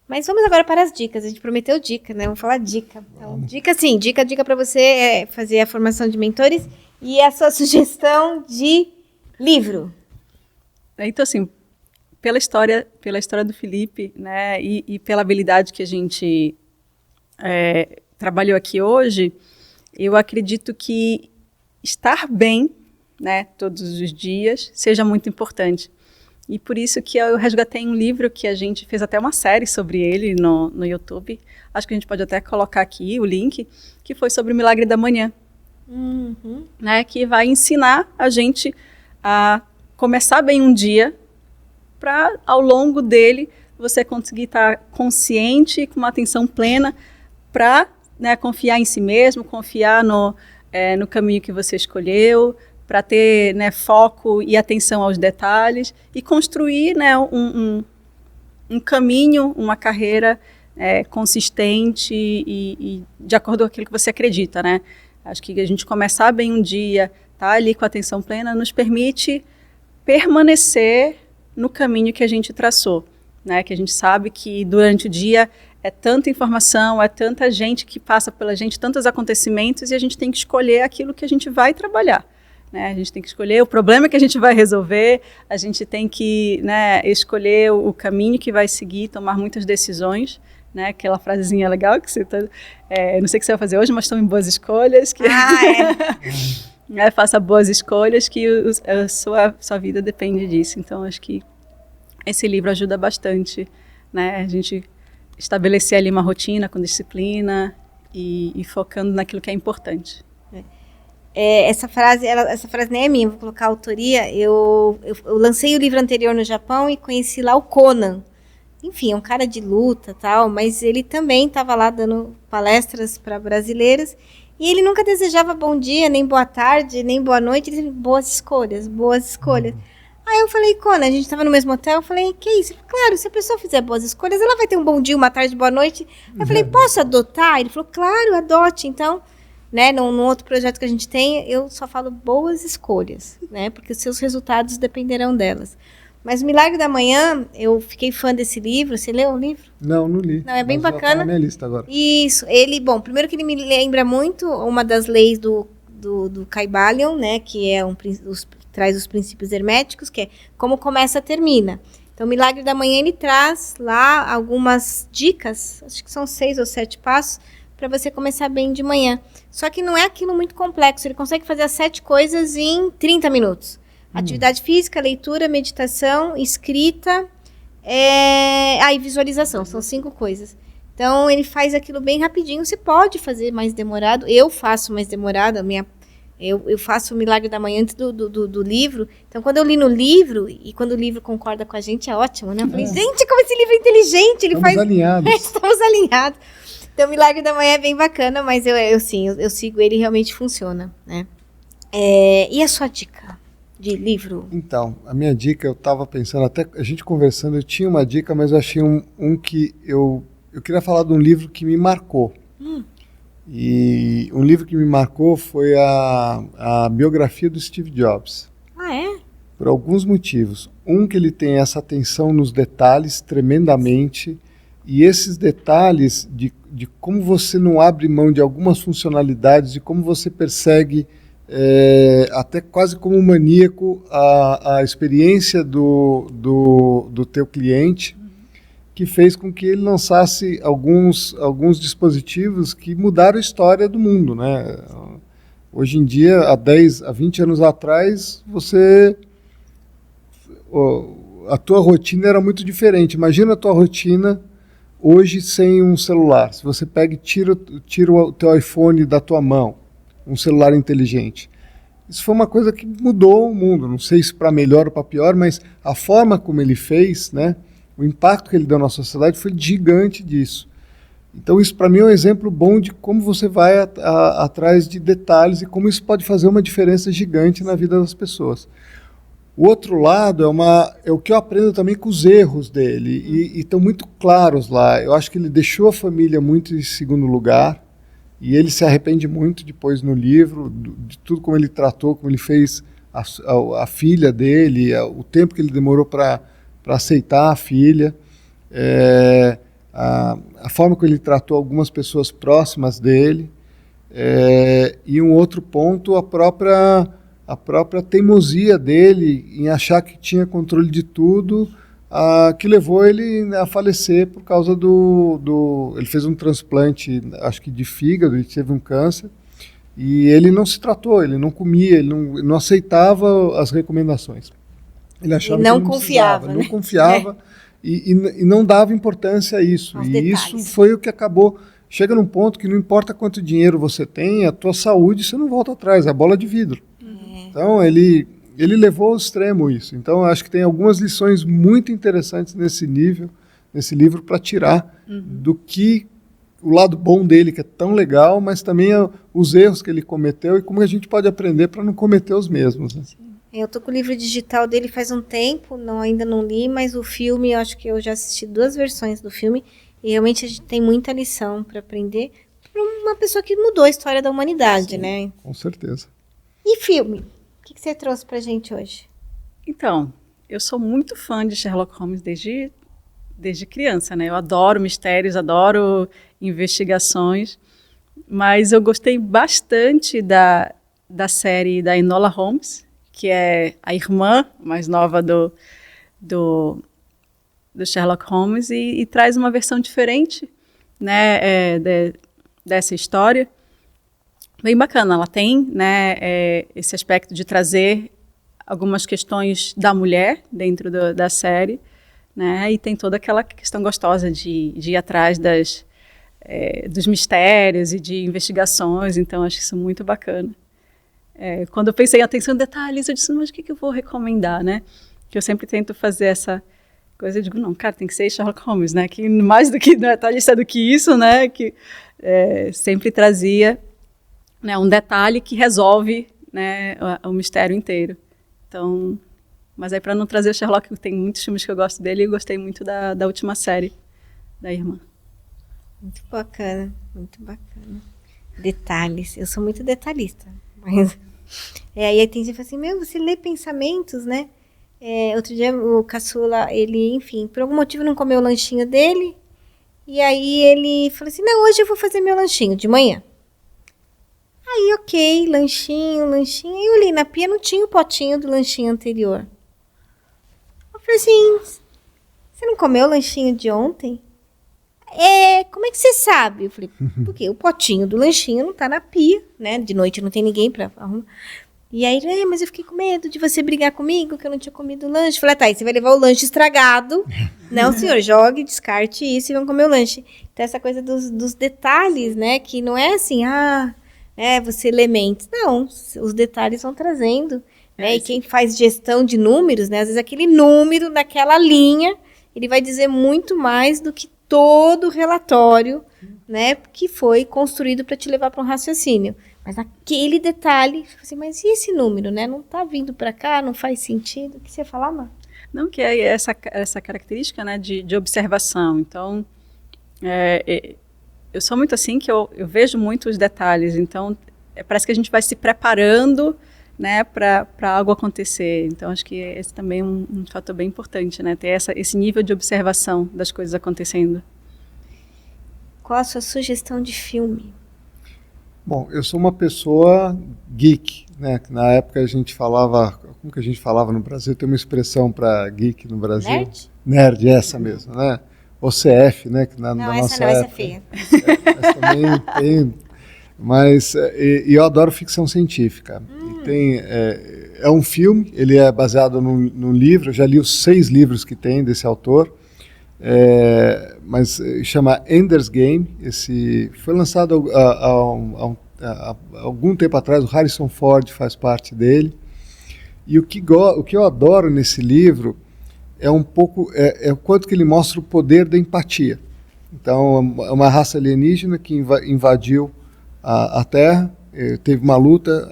Mas vamos agora para as dicas. A gente prometeu dica, né? Vamos falar dica. Então, dica para você fazer a formação de mentores e a sua sugestão de livro. Então, assim, pela história do Felipe, né, e pela habilidade que a gente trabalhou aqui hoje, eu acredito que estar bem, né, todos os dias, seja muito importante. E por isso que eu resgatei um livro que a gente fez até uma série sobre ele no YouTube. Acho que a gente pode até colocar aqui o link, que foi sobre o Milagre da Manhã. Uhum. Né, que vai ensinar a gente a começar bem um dia, para ao longo dele você conseguir estar consciente, com uma atenção plena, para, né, confiar em si mesmo, confiar no caminho que você escolheu, para ter, né, foco e atenção aos detalhes e construir, né, um caminho, uma carreira consistente e de acordo com aquilo que você acredita, né? Acho que a gente começar bem um dia, estar ali com a atenção plena nos permite permanecer no caminho que a gente traçou, né? Que a gente sabe que durante o dia é tanta informação, é tanta gente que passa pela gente, tantos acontecimentos, e a gente tem que escolher aquilo que a gente vai trabalhar, né? A gente tem que escolher o problema que a gente vai resolver, a gente tem que, né, escolher o caminho que vai seguir, tomar muitas decisões, né? Aquela frasezinha legal que você não sei o que você vai fazer hoje, mas tome boas escolhas. Que faça boas escolhas, que a sua vida depende disso. Então, acho que esse livro ajuda bastante, né? A gente estabelecer ali uma rotina com disciplina e focando naquilo que é importante. Essa frase nem é minha, vou colocar a autoria. Eu lancei o livro anterior no Japão e conheci lá o Conan. Enfim, é um cara de luta, tal, mas ele também estava lá dando palestras para brasileiros e ele nunca desejava bom dia, nem boa tarde, nem boa noite, ele dizia boas escolhas, boas escolhas. Aí eu falei, Conan, a gente estava no mesmo hotel, eu falei, que isso? Ele falou, claro, se a pessoa fizer boas escolhas, ela vai ter um bom dia, uma tarde, boa noite. Eu falei, posso adotar? Ele falou, claro, adote. Então, né, num outro projeto que a gente tem, eu só falo boas escolhas, né, porque os seus resultados dependerão delas. Mas o Milagre da Manhã, eu fiquei fã desse livro. Você leu o livro? Não li. Não, é bem bacana. Tá na minha lista agora. Isso. Primeiro que ele me lembra muito uma das leis do Kybalion, né, que é traz os princípios herméticos, que é como começa, termina. Então, o Milagre da Manhã, ele traz lá algumas dicas, acho que são 6 ou 7 passos, para você começar bem de manhã. Só que não é aquilo muito complexo, ele consegue fazer as 7 coisas em 30 minutos. Atividade física, leitura, meditação, escrita e visualização. São 5 coisas. Então, ele faz aquilo bem rapidinho. Você pode fazer mais demorado. Eu faço mais demorado. Eu faço o Milagre da Manhã antes do livro. Então, quando eu li no livro, e quando o livro concorda com a gente, é ótimo, né? Eu falei, gente, como esse livro é inteligente. Estamos alinhados. Estamos alinhados. Então, o Milagre da Manhã é bem bacana, mas eu sigo ele e realmente funciona, né? E a sua dica de livro? Então, a minha dica, eu estava pensando, até a gente conversando, eu tinha uma dica, mas eu achei um que eu queria falar de um livro que me marcou. E um livro que me marcou foi a biografia do Steve Jobs. Ah, é? Por alguns motivos. Que ele tem essa atenção nos detalhes tremendamente, e esses detalhes de como você não abre mão de algumas funcionalidades, de como você persegue até quase como um maníaco a experiência do teu cliente, que fez com que ele lançasse alguns dispositivos que mudaram a história do mundo, né? Hoje em dia, há 20 anos atrás, a tua rotina era muito diferente. Imagina a tua rotina hoje sem um celular. Se você pega e tira o teu iPhone da tua mão, um celular inteligente. Isso foi uma coisa que mudou o mundo. Não sei se para melhor ou para pior, mas a forma como ele fez, né, o impacto que ele deu na sociedade foi gigante disso. Então isso para mim é um exemplo bom de como você vai atrás de detalhes e como isso pode fazer uma diferença gigante na vida das pessoas. O outro lado é o que eu aprendo também com os erros dele, e estão muito claros lá. Eu acho que ele deixou a família muito em segundo lugar, e ele se arrepende muito depois no livro, de tudo como ele tratou, como ele fez a filha dele, o tempo que ele demorou para aceitar a filha, a forma como ele tratou algumas pessoas próximas dele, e um outro ponto, a própria teimosia dele em achar que tinha controle de tudo, que levou ele a falecer por causa ele fez um transplante, acho que de fígado, ele teve um câncer, e ele não se tratou, ele não comia, ele não aceitava as recomendações. Ele achava e não que confiava, né? Não confiava e não dava importância a isso. Aos e detalhes. Isso foi o que acabou. Chega num ponto que não importa quanto dinheiro você tem, a tua saúde você não volta atrás, é a bola de vidro. Então ele levou ao extremo isso. Então eu acho que tem algumas lições muito interessantes nesse livro para tirar do que o lado bom dele, que é tão legal, mas também os erros que ele cometeu e como a gente pode aprender para não cometer os mesmos. Né? Eu tô com o livro digital dele faz um tempo, ainda não li, mas o filme, eu acho que eu já assisti 2 versões do filme, e realmente a gente tem muita lição para aprender para uma pessoa que mudou a história da humanidade, né? Com certeza. E filme? O que você trouxe pra gente hoje? Então, eu sou muito fã de Sherlock Holmes desde criança, né? Eu adoro mistérios, adoro investigações, mas eu gostei bastante da série da Enola Holmes, que é a irmã mais nova do Sherlock Holmes, e traz uma versão diferente, né, dessa história. Bem bacana, ela tem, né, esse aspecto de trazer algumas questões da mulher dentro da série, né, e tem toda aquela questão gostosa de ir atrás dos mistérios e de investigações, então acho isso muito bacana. Quando eu pensei em atenção em detalhes, eu disse, mas o que eu vou recomendar, né? Que eu sempre tento fazer essa coisa, eu digo, não, cara, tem que ser Sherlock Holmes, né? Que mais do que detalhista do que isso, né? Que sempre trazia, né, um detalhe que resolve, né, o mistério inteiro. Então, mas aí para não trazer o Sherlock, tem muitos filmes que eu gosto dele e gostei muito da última série da irmã. Muito bacana, muito bacana. Detalhes, eu sou muito detalhista, mas aí tem gente que fala assim, meu, você lê pensamentos, né? Outro dia o caçula, ele, enfim, por algum motivo não comeu o lanchinho dele, e aí ele falou assim, não, hoje eu vou fazer meu lanchinho de manhã. Aí, ok, lanchinho, aí eu olhei na pia, não tinha o potinho do lanchinho anterior. Eu falei assim, você não comeu o lanchinho de ontem? Como é que você sabe? Eu falei, porque o potinho do lanchinho não tá na pia, né? De noite não tem ninguém pra arrumar. E aí, mas eu fiquei com medo de você brigar comigo, que eu não tinha comido o lanche. Eu falei, tá, aí você vai levar o lanche estragado. Não, senhor, jogue, descarte isso e vamos comer o lanche. Então, essa coisa dos detalhes, né? Que não é assim, você lê mentes. Não, os detalhes vão trazendo. Né? E quem faz gestão de números, né? Às vezes aquele número naquela linha, ele vai dizer muito mais do que todo o relatório, né? Que foi construído para te levar para um raciocínio. Mas aquele detalhe, assim, mas e esse número, né? Não está vindo para cá, não faz sentido. O que você ia falar, Mar? Não, que é essa característica, né, de observação. Então, eu sou muito assim, que eu vejo muito os detalhes. Então, parece que a gente vai se preparando, né, para algo acontecer. Então, acho que esse também é um fator bem importante, né? Ter esse nível de observação das coisas acontecendo. Qual a sua sugestão de filme? Bom, eu sou uma pessoa geek, né? Na época a gente falava, como que a gente falava no Brasil? Tem uma expressão para geek no Brasil. Nerd? Nerd, essa mesmo, né? OCF, né? Que na não, nossa essa não, época, essa é feia. Essa também tem, mas e eu adoro ficção científica. E tem, é um filme, ele é baseado num livro, eu já li os 6 livros que tem desse autor. Mas chama Ender's Game. Esse foi lançado há algum tempo atrás. O Harrison Ford faz parte dele. E o que eu adoro nesse livro é um pouco o quanto que ele mostra o poder da empatia. Então, é uma raça alienígena que invadiu a Terra, teve uma luta.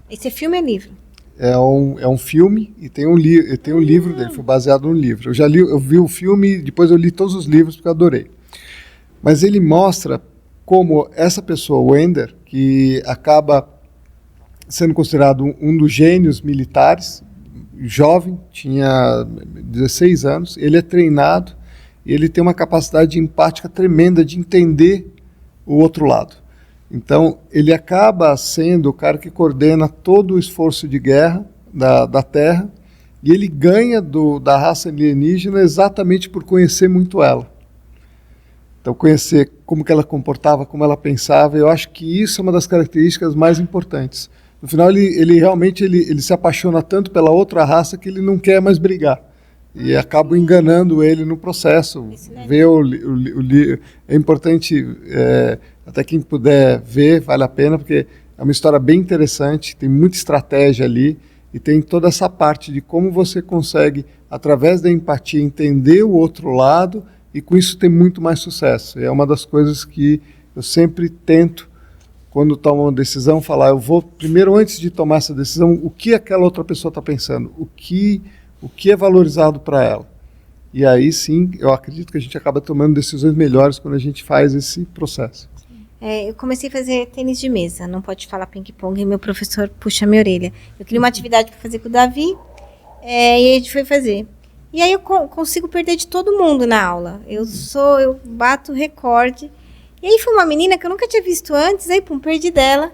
Esse filme é livro? É um filme e tem um livro dele, foi baseado no livro. Eu vi o filme, depois eu li todos os livros porque eu adorei. Mas ele mostra como essa pessoa, o Ender, que acaba sendo considerado um dos gênios militares, jovem, tinha 16 anos, ele é treinado e ele tem uma capacidade empática tremenda de entender o outro lado. Então, ele acaba sendo o cara que coordena todo o esforço de guerra da Terra, e ele ganha da raça alienígena exatamente por conhecer muito ela. Então, conhecer como que ela comportava, como ela pensava, eu acho que isso é uma das características mais importantes. No final, ele realmente se apaixona tanto pela outra raça que ele não quer mais brigar. E acaba enganando ele no processo. Ver é importante... até quem puder ver, vale a pena, porque é uma história bem interessante, tem muita estratégia ali, e tem toda essa parte de como você consegue, através da empatia, entender o outro lado, e com isso ter muito mais sucesso. É uma das coisas que eu sempre tento, quando tomo uma decisão, falar, eu vou, primeiro, antes de tomar essa decisão, o que aquela outra pessoa está pensando, o que é valorizado para ela. E aí sim, eu acredito que a gente acaba tomando decisões melhores quando a gente faz esse processo. eu comecei a fazer tênis de mesa. Não pode falar ping-pong, e meu professor puxa minha orelha. Eu queria uma atividade para fazer com o Davi, e a gente foi fazer. E aí eu consigo perder de todo mundo na aula. Eu bato recorde. E aí foi uma menina que eu nunca tinha visto antes, aí perdi dela.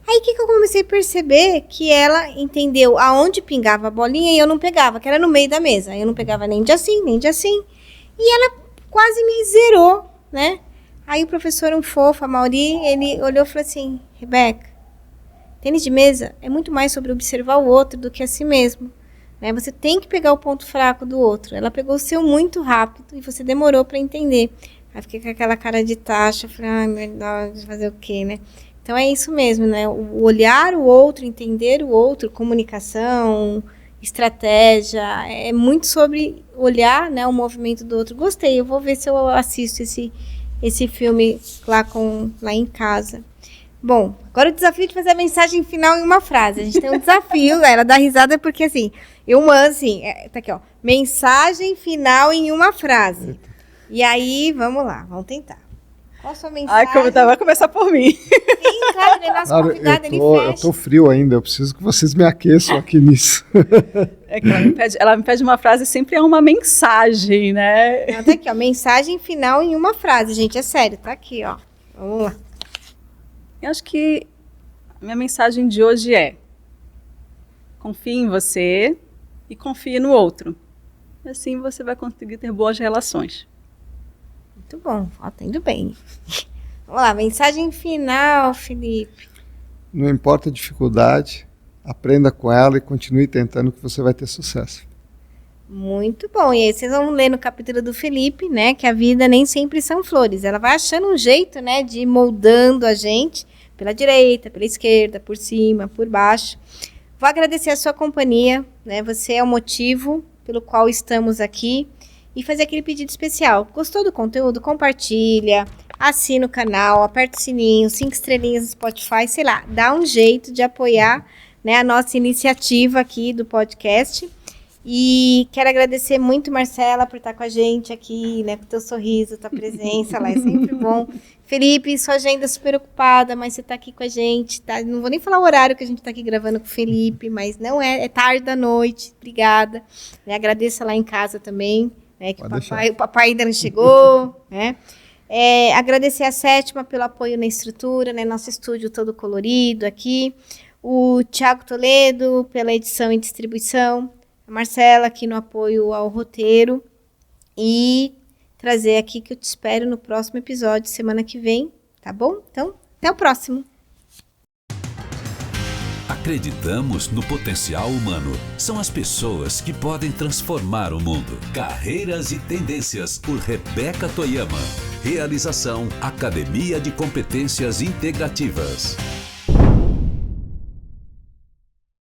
Aí o que eu comecei a perceber? Que ela entendeu aonde pingava a bolinha e eu não pegava, que era no meio da mesa. Eu não pegava nem de assim, nem de assim. E ela quase me zerou, né? Aí o professor, um fofo, a Mauri, ele olhou e falou assim, Rebeca, tênis de mesa é muito mais sobre observar o outro do que a si mesmo. Né? Você tem que pegar o ponto fraco do outro. Ela pegou o seu muito rápido e você demorou para entender. Aí fiquei com aquela cara de taxa, falei, ai meu Deus, fazer o quê, né? Então é isso mesmo, né? O olhar o outro, entender o outro, comunicação, estratégia, é muito sobre olhar, né, o movimento do outro. Gostei, eu vou ver se eu assisto esse filme lá em casa. Bom, agora o desafio de fazer a mensagem final em uma frase. A gente tem um desafio, ela dá risada porque assim, eu mando assim, tá aqui ó, mensagem final em uma frase. E aí, vamos lá, vamos tentar. Qual a sua mensagem? Vai começar por mim. Sim, claro, ele é nosso convidado, ele fecha. Eu tô frio ainda, eu preciso que vocês me aqueçam aqui nisso. É que ela me pede uma frase, sempre é uma mensagem, né? Não, tá aqui, ó, mensagem final em uma frase, gente, é sério, tá aqui, ó. Vamos lá. Eu acho que a minha mensagem de hoje é: confie em você e confie no outro. E assim você vai conseguir ter boas relações. Muito bom, ó, tá indo bem. Vamos lá, mensagem final, Felipe. Não importa a dificuldade, aprenda com ela e continue tentando que você vai ter sucesso. Muito bom, e aí vocês vão ler no capítulo do Felipe, né, que a vida nem sempre são flores. Ela vai achando um jeito, né, de ir moldando a gente pela direita, pela esquerda, por cima, por baixo. Vou agradecer a sua companhia, né, você é o motivo pelo qual estamos aqui. E fazer aquele pedido especial. Gostou do conteúdo? Compartilha, assina o canal, aperta o sininho, 5 estrelinhas no Spotify, sei lá, dá um jeito de apoiar, né, a nossa iniciativa aqui do podcast. E quero agradecer muito, Marcela, por estar com a gente aqui, né, com o teu sorriso, tua presença lá, é sempre bom. Felipe, sua agenda é super ocupada, mas você está aqui com a gente, tá? Não vou nem falar o horário que a gente está aqui gravando com o Felipe, mas não é tarde da noite, obrigada. Né, agradeça lá em casa também. Que o papai ainda não chegou, né? Agradecer a Sétima pelo apoio na estrutura, né? Nosso estúdio todo colorido aqui. O Thiago Toledo pela edição e distribuição. A Marcela aqui no apoio ao roteiro. E trazer aqui que eu te espero no próximo episódio, semana que vem, tá bom? Então, até o próximo. Acreditamos no potencial humano. São as pessoas que podem transformar o mundo. Carreiras e Tendências, por Rebeca Toyama. Realização: Academia de Competências Integrativas.